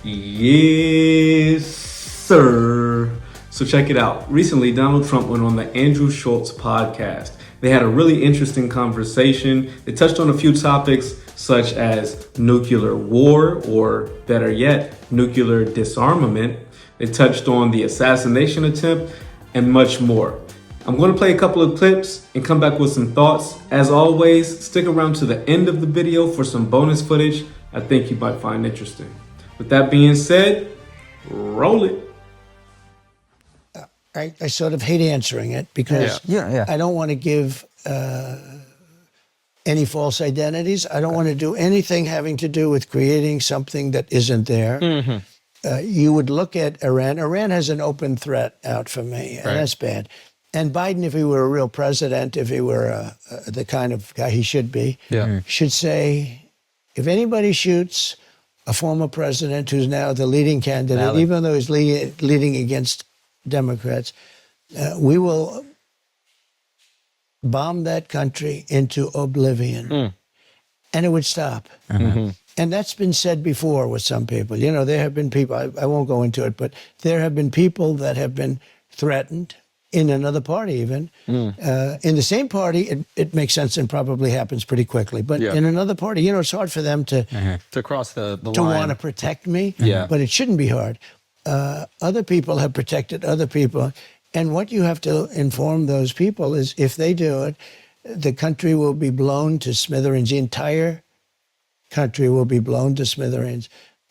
Yes, sir. So check it out. Recently, Donald Trump went on the Andrew Schultz podcast. They had a really interesting conversation. They touched on a few topics such as nuclear war, or better yet, nuclear disarmament. They touched on the assassination attempt and much more. I'm going to play a couple of clips and come back with some thoughts. As always, stick around to the end of the video for some bonus footage I think you might find interesting. With that being said, roll it. I sort of hate answering it because I don't want to give any false identities. I don't want to do anything having to do with creating something that isn't there. You would look at Iran. Iran has an open threat out for me, and that's bad. And Biden, if he were a real president, if he were the kind of guy he should be, should say, if anybody shoots a former president who's now the leading candidate, even though he's leading against Democrats, we will bomb that country into oblivion. And it would stop. And that's been said before with some people. You know, there have been people, I won't go into it, but there have been people that have been threatened in another party even. In the same party, it makes sense and probably happens pretty quickly. But in another party, you know, it's hard for them to cross the line. To want to protect me, but it shouldn't be hard. Other people have protected other people. And what you have to inform those people is if they do it, the country will be blown to smithereens. The entire country will be blown to smithereens.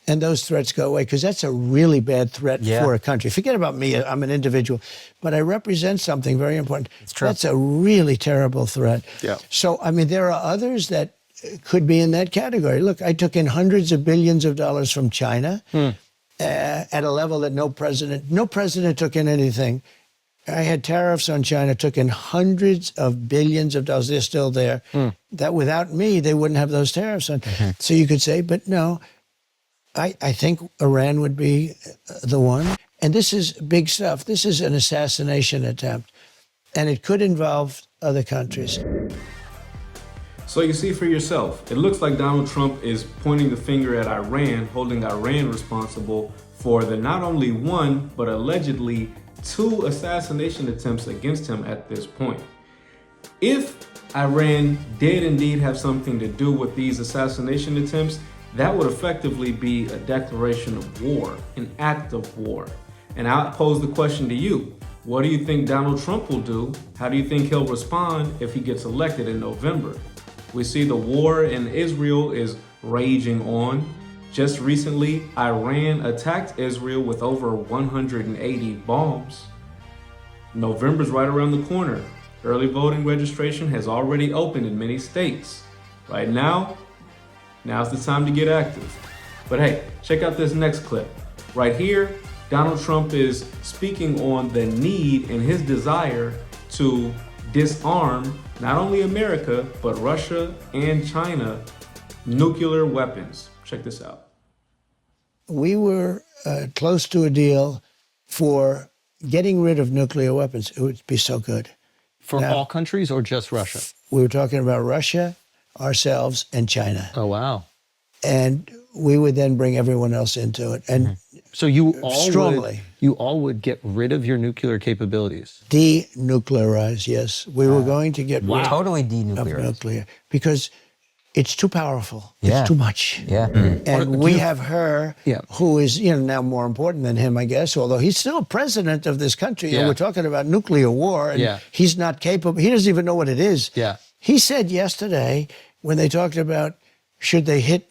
And those threats go away, because that's a really bad threat for a country. Forget about me, I'm an individual, but I represent something very important. It's true. That's a really terrible threat. So, I mean, there are others that could be in that category. Look, I took in hundreds of billions of dollars from China at a level that no president took in anything. I had tariffs on China, took in hundreds of billions of dollars. They're still there. That without me, they wouldn't have those tariffs on. So you could say, but no, I think Iran would be the one. And this is big stuff. This is an assassination attempt. And it could involve other countries. So you see for yourself, it looks like Donald Trump is pointing the finger at Iran, holding Iran responsible for the not only one, but allegedly 2 assassination attempts against him at this point. If Iran did indeed have something to do with these assassination attempts, that would effectively be a declaration of war, an act of war. And I'll pose the question to you. What do you think Donald Trump will do? How do you think he'll respond if he gets elected in November? We see the war in Israel is raging on. Just recently, Iran attacked Israel with over 180 bombs. November's right around the corner. Early voting registration has already opened in many states. Right now, now's the time to get active. But hey, check out this next clip. Right here, Donald Trump is speaking on the need and his desire to disarm not only America, but Russia and China nuclear weapons. Check this out. We were close to a deal for getting rid of nuclear weapons. It would be so good. For all countries or just Russia? We were talking about Russia, ourselves, and China. Oh, wow. And we would then bring everyone else into it. And so you all strongly. You all would get rid of your nuclear capabilities? Denuclearize, yes. We were going to get rid totally of denuclearize. nuclear because it's too powerful. It's too much. And we have her, who is now more important than him, I guess, although he's still president of this country. And we're talking about nuclear war, and he's not capable. He doesn't even know what it is. He said yesterday, when they talked about should they hit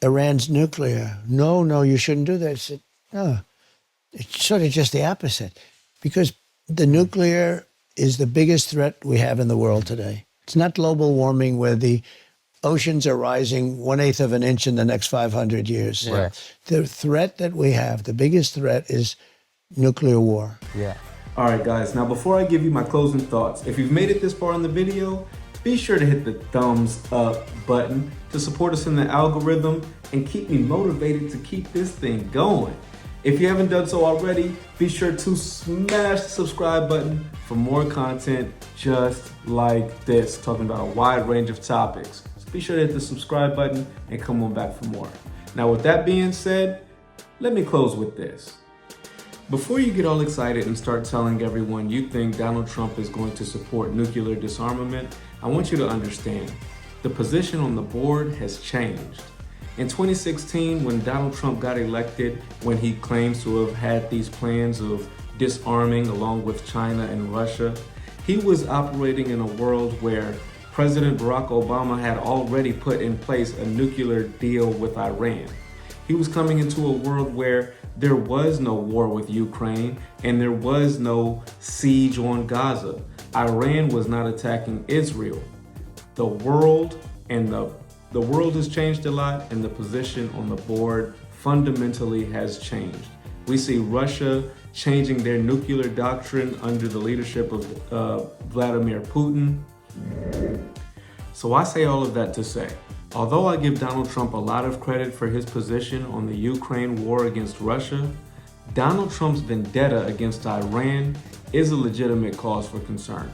Iran's nuclear, no, you shouldn't do that. I said, no, it's sort of just the opposite, because the nuclear is the biggest threat we have in the world today. It's not global warming where the oceans are rising 1/8 of an inch in the next 500 years. The threat that we have, the biggest threat, is nuclear war. All right, guys, now before I give you my closing thoughts, if you've made it this far in the video, be sure to hit the thumbs up button to support us in the algorithm and keep me motivated to keep this thing going. If you haven't done so already, be sure to smash the subscribe button for more content just like this, talking about a wide range of topics. So be sure to hit the subscribe button and come on back for more. Now, with that being said, Let me close with this. Before you get all excited and start telling everyone you think Donald Trump is going to support nuclear disarmament, I want you to understand the position on the board has changed. In 2016, when Donald Trump got elected, when he claims to have had these plans of disarming along with China and Russia, he was operating in a world where President Barack Obama had already put in place a nuclear deal with Iran. He was coming into a world where there was no war with Ukraine and there was no siege on Gaza. Iran was not attacking Israel. The world has changed a lot, and the position on the board fundamentally has changed. We see Russia changing their nuclear doctrine under the leadership of Vladimir Putin. So I say all of that to say, although I give Donald Trump a lot of credit for his position on the Ukraine war against Russia, Donald Trump's vendetta against Iran is a legitimate cause for concern.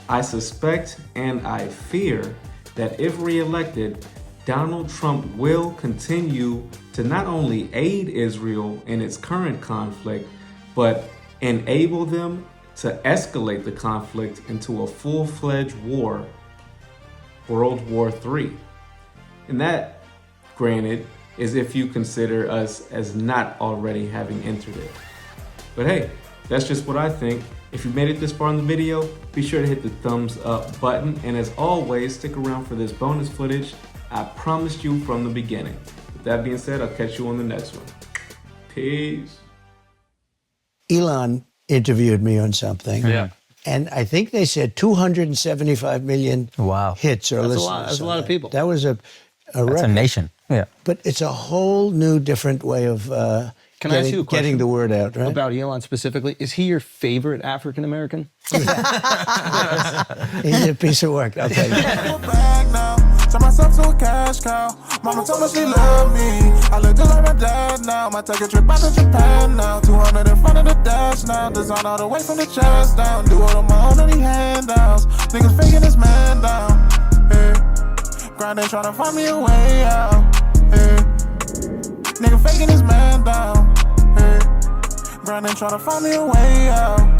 I suspect and I fear that if reelected, Donald Trump will continue to not only aid Israel in its current conflict, but enable them to escalate the conflict into a full-fledged war, World War III. And that, granted, is if you consider us as not already having entered it. But hey, that's just what I think. If you made it this far in the video, be sure to hit the thumbs up button. And as always, stick around for this bonus footage I promised you from the beginning. With that being said, I'll catch you on the next one. Peace. Elon interviewed me on something. Yeah. And I think they said 275 million hits or listeners. That's a lot of people. That was a That's record. a nation. Yeah. But it's a whole new, different way of Can I ask you a question getting the word out, right? about Elon specifically? Is he your favorite African American? He's a piece of work, I'll tell you. Turn myself to a cash cow. Mama told me she loved me. I look just like my dad now. Might take a trip out to Japan now. 200 in front of the dash now. Design all the way from the chest down. Do it on my own, any handouts. Niggas faking this man down. Hey. Grinding, trying to find me a way out. Hey. Nigga faking this man down. Hey. Grinding, trying to find me a way out.